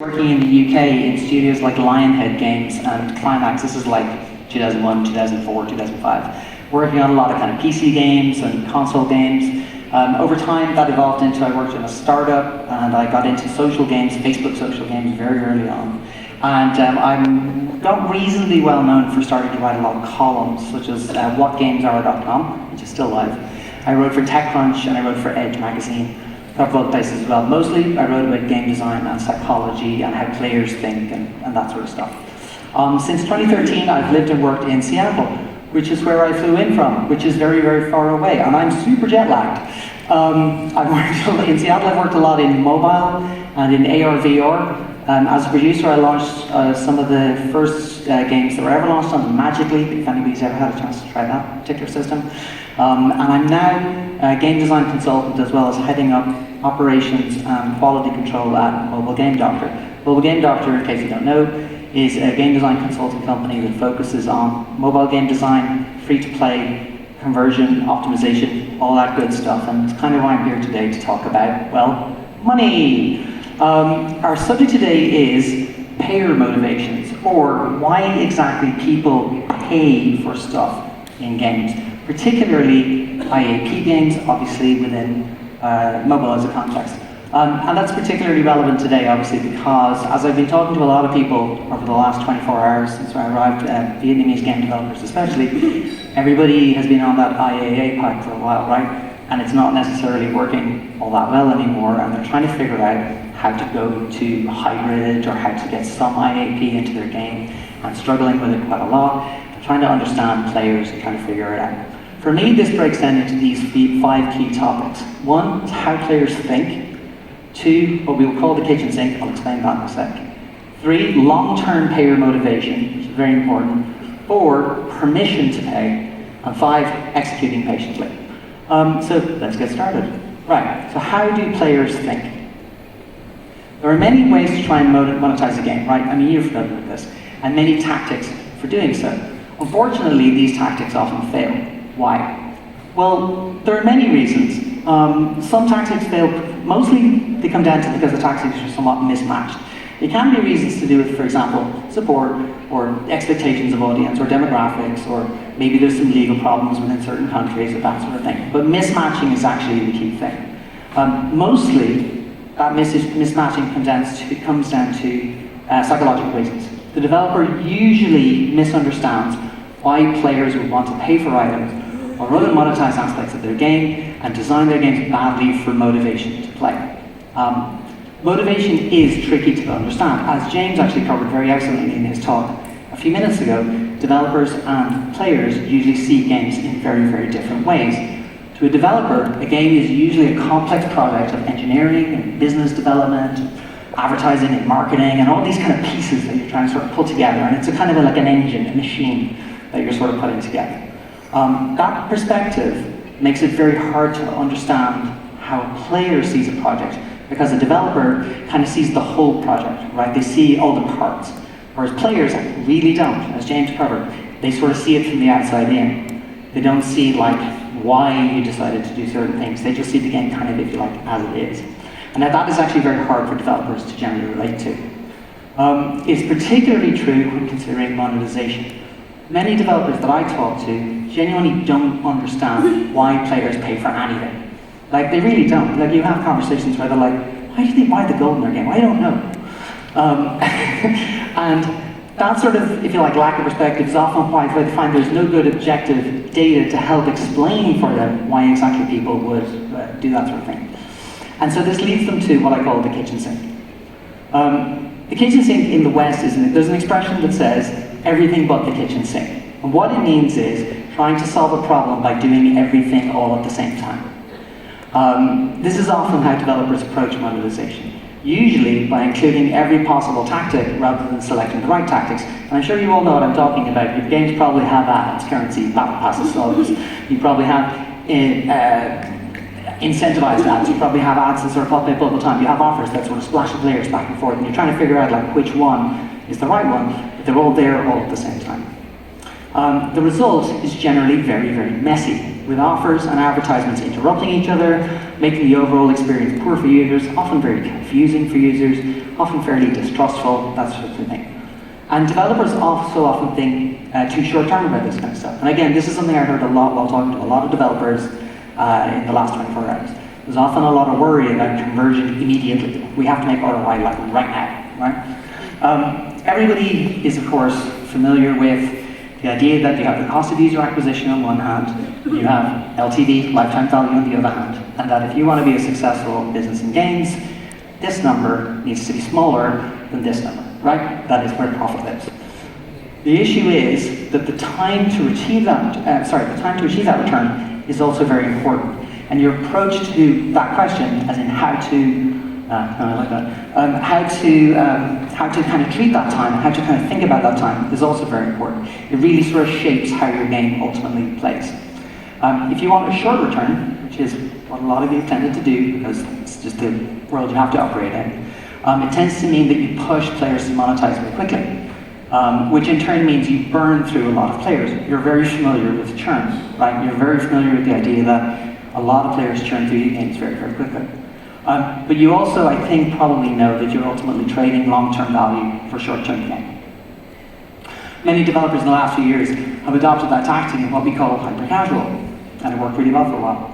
Working in the UK in studios like Lionhead Games and Climax. This is like 2001, 2004, 2005. Working on a lot of kind of PC games and console games. Over time that evolved into, I worked in a startup and I got into social games, Facebook social games very early on. And I'm got reasonably well known for starting to write a lot of columns, such as whatgamesare.com, which is still live. I wrote for TechCrunch and I wrote for Edge magazine. A couple of places as well. Mostly I wrote about game design and psychology and how players think and that sort of stuff. Since 2013 I've lived and worked in Seattle, which is where I flew in from, which is very, very far away, and I'm super jet lagged. In Seattle I've worked a lot in mobile and in AR, VR. As a producer I launched some of the first games that were ever launched on Magically, if anybody's ever had a chance to try that particular system. And I'm now a game design consultant as well as heading up operations and quality control at Mobile Game Doctor. Mobile Game Doctor, in case you don't know, is a game design consulting company that focuses on mobile game design, free-to-play, conversion, optimization, all that good stuff. And it's kind of why I'm here today to talk about, well, money. Our subject today is payer motivations, or why exactly people pay for stuff in games, particularly IAP games, obviously within mobile as a context. And that's particularly relevant today, obviously, because as I've been talking to a lot of people over the last 24 hours since I arrived, Vietnamese game developers especially, everybody has been on that IAA pipe for a while, right? And it's not necessarily working all that well anymore, and they're trying to figure out how to go to hybrid or how to get some IAP into their game, and struggling with it quite a lot. They're trying to understand players and trying to figure it out. For me, this breaks down into these 5 key topics. 1 is how players think. 2, what we will call the kitchen sink, I'll explain that in a sec. 3, long-term payer motivation, which is very important. 4, permission to pay. And 5, executing patiently. So let's get started. Right, so how do players think? There are many ways to try and monetize a game, right? I mean, you're familiar with this. And many tactics for doing so. Unfortunately, these tactics often fail. Why? Well, there are many reasons. Some tactics fail, mostly they come down to because the tactics are somewhat mismatched. There can be reasons to do with, for example, support or expectations of audience or demographics, or maybe there's some legal problems within certain countries or that sort of thing. But mismatching is actually the key thing. Mostly, that mismatching comes down to psychological reasons. The developer usually misunderstands why players would want to pay for items or other monetized aspects of their game and design their games badly for motivation to play. Motivation is tricky to understand. As James actually covered very excellently in his talk a few minutes ago, developers and players usually see games in very, very different ways. To a developer, a game is usually a complex project of engineering and business development, advertising and marketing, and all these kind of pieces that you're trying to sort of put together. And it's a kind of like an engine, a machine that you're sort of putting together. That perspective makes it very hard to understand how a player sees a project, because a developer kind of sees the whole project, right? They see all the parts, whereas players really don't. As James covered, they sort of see it from the outside in. They don't see like why you decided to do certain things. They just see the game kind of, if you like, as it is. And that is actually very hard for developers to generally relate to. It's particularly true when considering monetization. Many developers that I talk to genuinely don't understand why players pay for anything. Like, they really don't. Like, you have conversations where they're like, why do they buy the gold in their game? I don't know. And that sort of, if you like, lack of perspective is often why they find there's no good objective data to help explain for them why exactly people would do that sort of thing. And so this leads them to what I call the kitchen sink. The kitchen sink in the West there's an expression that says, everything but the kitchen sink. And what it means is trying to solve a problem by doing everything all at the same time. This is often how developers approach monetization. Usually by including every possible tactic rather than selecting the right tactics. And I'm sure you all know what I'm talking about. Your games probably have ads, currency, battle passes, slots. You probably have incentivized ads. You probably have ads that sort of pop up all the time. You have offers that sort of splash the players back and forth, and you're trying to figure out like which one is the right one, but they're all there all at the same time. The result is generally very, very messy. with offers and advertisements interrupting each other, making the overall experience poor for users, often very confusing for users, often fairly distrustful, that sort of thing. And developers also often think too short-term about this kind of stuff. And again, this is something I heard a lot while talking to a lot of developers in the last 24 hours. There's often a lot of worry about conversion immediately. We have to make ROI like right now, right? Everybody is, of course, familiar with the idea that you have the cost of user acquisition on one hand, you have LTV, lifetime value on the other hand, and that if you want to be a successful business in games, this number needs to be smaller than this number, right? That is where profit lives. The issue is that the time to achieve that return is also very important. And your approach to that question, as in how to kind of treat that time, and how to kind of think about that time, is also very important. It really sort of shapes how your game ultimately plays. If you want a short return, which is what a lot of you tended to do, because it's just the world you have to operate in, it tends to mean that you push players to monetize very quickly, which in turn means you burn through a lot of players. You're very familiar with churn, right? You're very familiar with the idea that a lot of players churn through your games very, very quickly. But you also, I think, probably know that you're ultimately trading long-term value for short-term gain. Many developers in the last few years have adopted that tactic in what we call hyper-casual, and it worked really well for a while.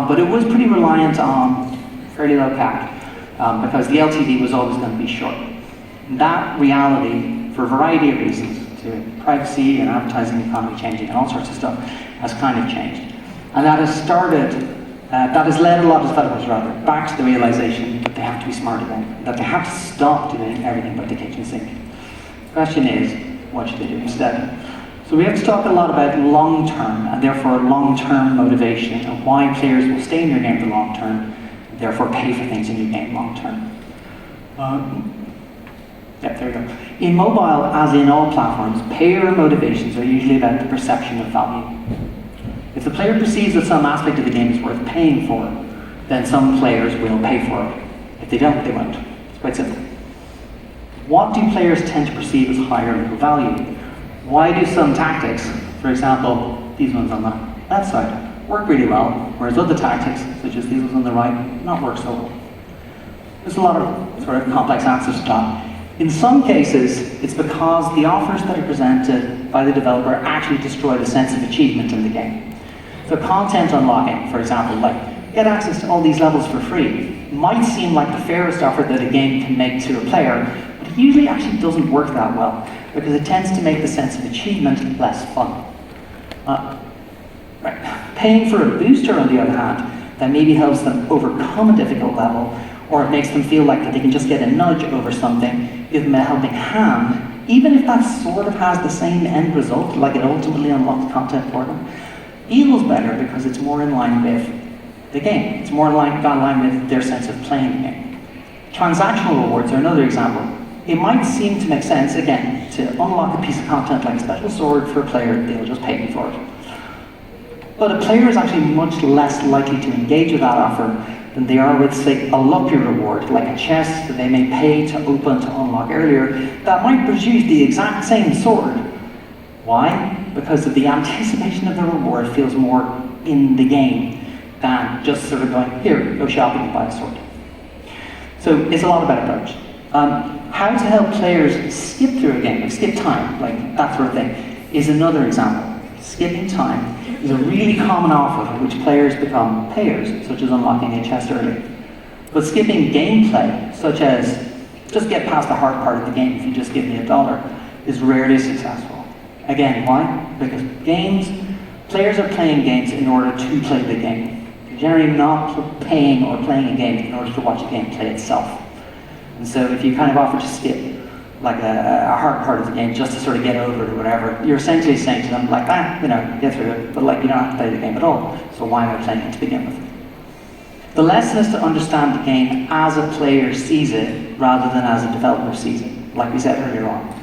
But it was pretty reliant on fairly low CAC, because the LTV was always going to be short. And that reality, for a variety of reasons, to privacy and advertising economy changing and all sorts of stuff, has kind of changed. And that has led a lot of developers back to the realization that they have to be smart again, that they have to stop doing everything but the kitchen sink. The question is, what should they do instead? So we have to talk a lot about long-term, and therefore long-term motivation, and why players will stay in your game for long-term, and therefore pay for things in your game long-term. There we go. In mobile, as in all platforms, player motivations are usually about the perception of value. If the player perceives that some aspect of the game is worth paying for, then some players will pay for it. If they don't, they won't. It's quite simple. What do players tend to perceive as higher level value? Why do some tactics, for example, these ones on the left side, work really well, whereas other tactics, such as these ones on the right, not work so well? There's a lot of sort of complex answers to that. In some cases, it's because the offers that are presented by the developer actually destroy the sense of achievement in the game. So content unlocking, for example, like get access to all these levels for free, might seem like the fairest offer that a game can make to a player, but it usually actually doesn't work that well, because it tends to make the sense of achievement less fun. Paying for a booster, on the other hand, that maybe helps them overcome a difficult level, or it makes them feel like that they can just get a nudge over something, give them a helping hand, even if that sort of has the same end result, like it ultimately unlocks content for them, feels better because it's more in line with the game. It's more in line with their sense of playing the game. Transactional rewards are another example. It might seem to make sense, again, to unlock a piece of content like a special sword for a player, they'll just pay me for it. But a player is actually much less likely to engage with that offer than they are with, say, a luckier reward, like a chest that they may pay to open to unlock earlier, that might produce the exact same sword. Why? Because of the anticipation of the reward feels more in the game than just sort of going, here, go shopping and buy a sword. So it's a lot about approach. How to help players skip through a game, like skip time, like that sort of thing, is another example. Skipping time is a really common offer for which players become payers, such as unlocking a chest early. But skipping gameplay, such as just get past the hard part of the game if you just give me $1, is rarely successful. Again, why? Because players are playing games in order to play the game. They're generally not paying or playing a game in order to watch a game play itself. And so if you kind of offer to skip like a hard part of the game just to sort of get over it or whatever, you're essentially saying to them like, get through it, but like you don't have to play the game at all. So why am I playing it to begin with? The lesson is to understand the game as a player sees it rather than as a developer sees it, like we said earlier on.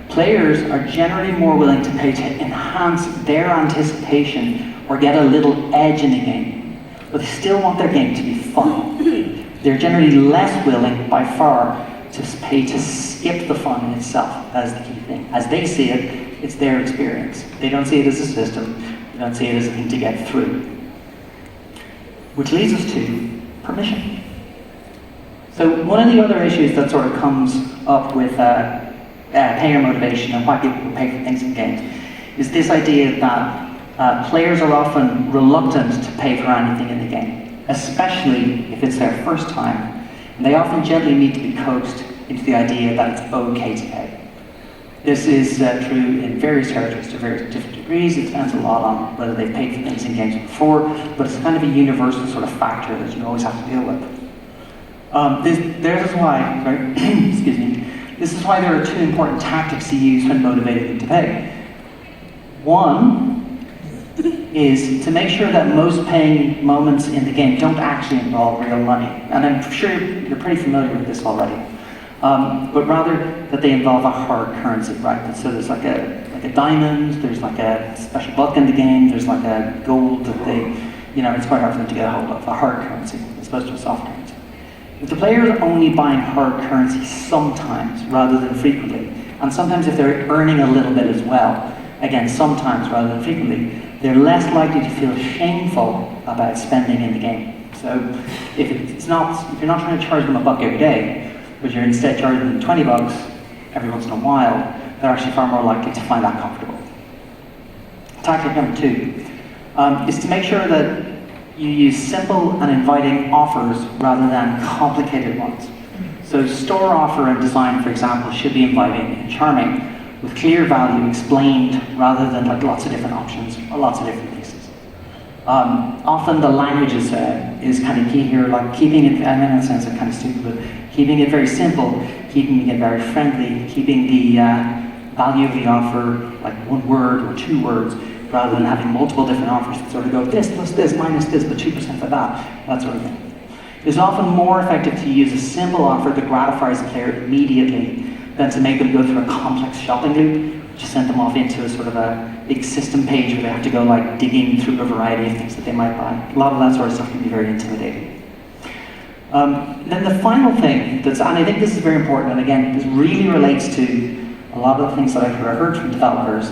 Players are generally more willing to pay to enhance their anticipation or get a little edge in the game, but they still want their game to be fun. They're generally less willing, by far, to pay to skip the fun in itself. That is the key thing. As they see it, It's their experience. They don't see it as a system. They don't see it as a thing to get through. Which leads us to permission. So one of the other issues that sort of comes up with payer motivation and why people pay for things in games is this idea that players are often reluctant to pay for anything in the game, especially if it's their first time. And they often gently need to be coaxed into the idea that it's okay to pay. This is true in various territories to various different degrees. It depends a lot on whether they've paid for things in games before, but it's kind of a universal sort of factor that you always have to deal with. This is why, right? Excuse me. This is why there are two important tactics to use when motivating them to pay. One is to make sure that most paying moments in the game don't actually involve real money. And I'm sure you're pretty familiar with this already. But rather that they involve a hard currency, right? So there's like a diamond, there's like a special buck in the game, there's like a gold that it's quite hard for them to get a hold of, a hard currency as opposed to a soft currency. If the player is only buying hard currency sometimes rather than frequently, and sometimes if they're earning a little bit as well, again, sometimes rather than frequently, they're less likely to feel shameful about spending in the game. So if you're not trying to charge them $1 every day, but you're instead charging them 20 bucks every once in a while, they're actually far more likely to find that comfortable. Tactic number 2 is to make sure that you use simple and inviting offers rather than complicated ones. So store offer and design, for example, should be inviting and charming, with clear value explained rather than like lots of different options or lots of different pieces. Often the language is kind of key here, like keeping it, I know it sounds like kind of stupid, but keeping it very simple, keeping it very friendly, keeping the value of the offer like 1 word or 2 words, rather than having multiple different offers that sort of go this plus this minus this, but 2% for that sort of thing. It's often more effective to use a simple offer that gratifies the player immediately than to make them go through a complex shopping loop, which send them off into a sort of a big system page where they have to go like digging through a variety of things that they might buy. A lot of that sort of stuff can be very intimidating. Then the final thing, and I think this is very important, and again, this really relates to a lot of the things that I've heard from developers,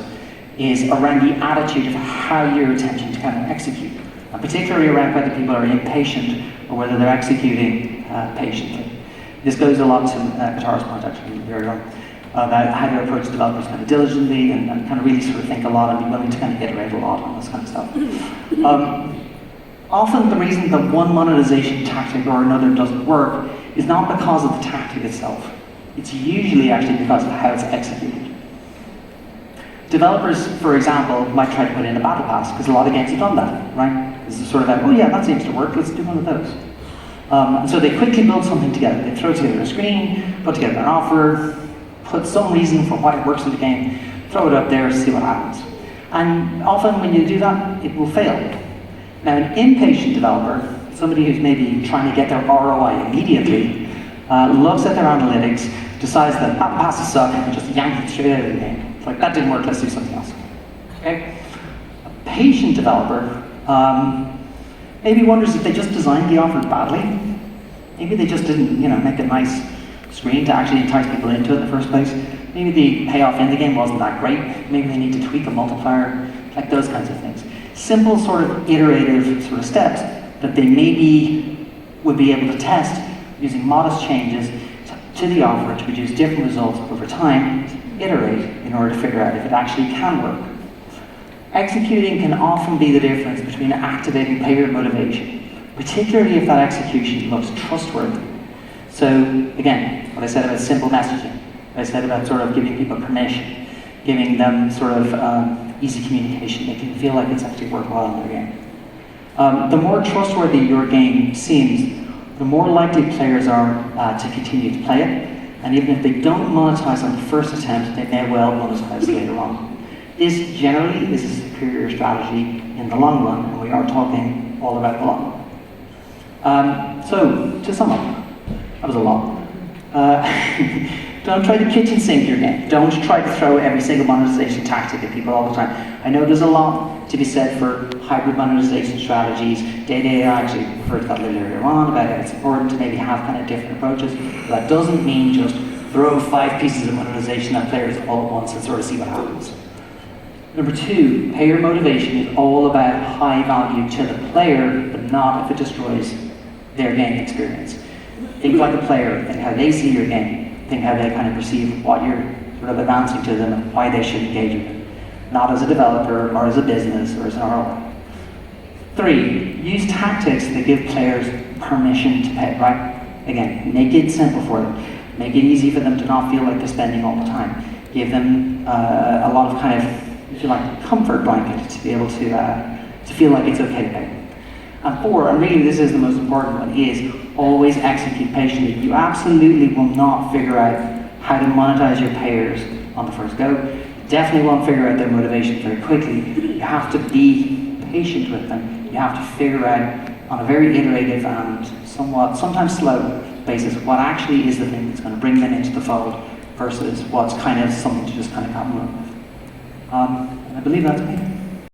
is around the attitude of how you're attempting to kind of execute, and particularly around whether people are impatient or whether they're executing patiently. This goes a lot to Katara's point, actually, very well, about how to approach developers kind of diligently and kind of really sort of think a lot and be willing to kind of iterate a lot on this kind of stuff. Often the reason that one monetization tactic or another doesn't work is not because of the tactic itself. It's usually actually because of how it's executed. Developers, for example, might try to put in a battle pass, because a lot of games have done that, right? This is sort of like, oh yeah, that seems to work, let's do one of those. And so they quickly build something together. They throw together a screen, put together an offer, put some reason for why it works in the game, throw it up there, see what happens. And often when you do that, it will fail. Now an impatient developer, somebody who's maybe trying to get their ROI immediately, looks at their analytics, decides that passes suck, and just yank it straight out of the game. It's like, that didn't work, let's do something else. Okay? A patient developer maybe wonders if they just designed the offer badly. Maybe they just didn't, make a nice screen to actually entice people into it in the first place. Maybe the payoff in the game wasn't that great. Maybe they need to tweak a multiplier, like those kinds of things. Simple sort of iterative sort of steps that they maybe would be able to test using modest changes to the offer to produce different results over time, iterate in order to figure out if it actually can work. Executing can often be the difference between activating player motivation, particularly if that execution looks trustworthy. So again, what I said about simple messaging, what I said about sort of giving people permission, giving them sort of easy communication, making them feel like it's actually worthwhile in their game. The more trustworthy your game seems, the more likely players are to continue to play it, and even if they don't monetize on the first attempt, they may well monetize later on. This generally is a superior strategy in the long run, and we are talking all about the long run. So, to sum up, that was a lot. Don't try to kitchen sink your game. Don't try to throw every single monetization tactic at people all the time. I know there's a lot to be said for hybrid monetization strategies. Data AI actually referred to that a little earlier on about how it's important to maybe have kind of different approaches. But that doesn't mean just throw 5 pieces of monetization at players all at once and sort of see what happens. Number two, payer motivation is all about high value to the player, but not if it destroys their game experience. Think like a player, think how they see your game, think how they kind of perceive what you're sort of advancing to them and why they should engage with it. Not as a developer or as a business or as an ROI. Three, use tactics that give players permission to pay, right? Again, make it simple for them. Make it easy for them to not feel like they're spending all the time. Give them a lot of kind of, if you like, comfort blanket to be able to feel like it's okay to pay. And four, and really this is the most important one, is always execute patiently. You absolutely will not figure out how to monetize your payers on the first go. You definitely won't figure out their motivation very quickly. You have to be patient with them. You have to figure out on a very iterative and sometimes slow basis what actually is the thing that's going to bring them into the fold versus what's kind of something to just kind of come up with. And I believe that's me.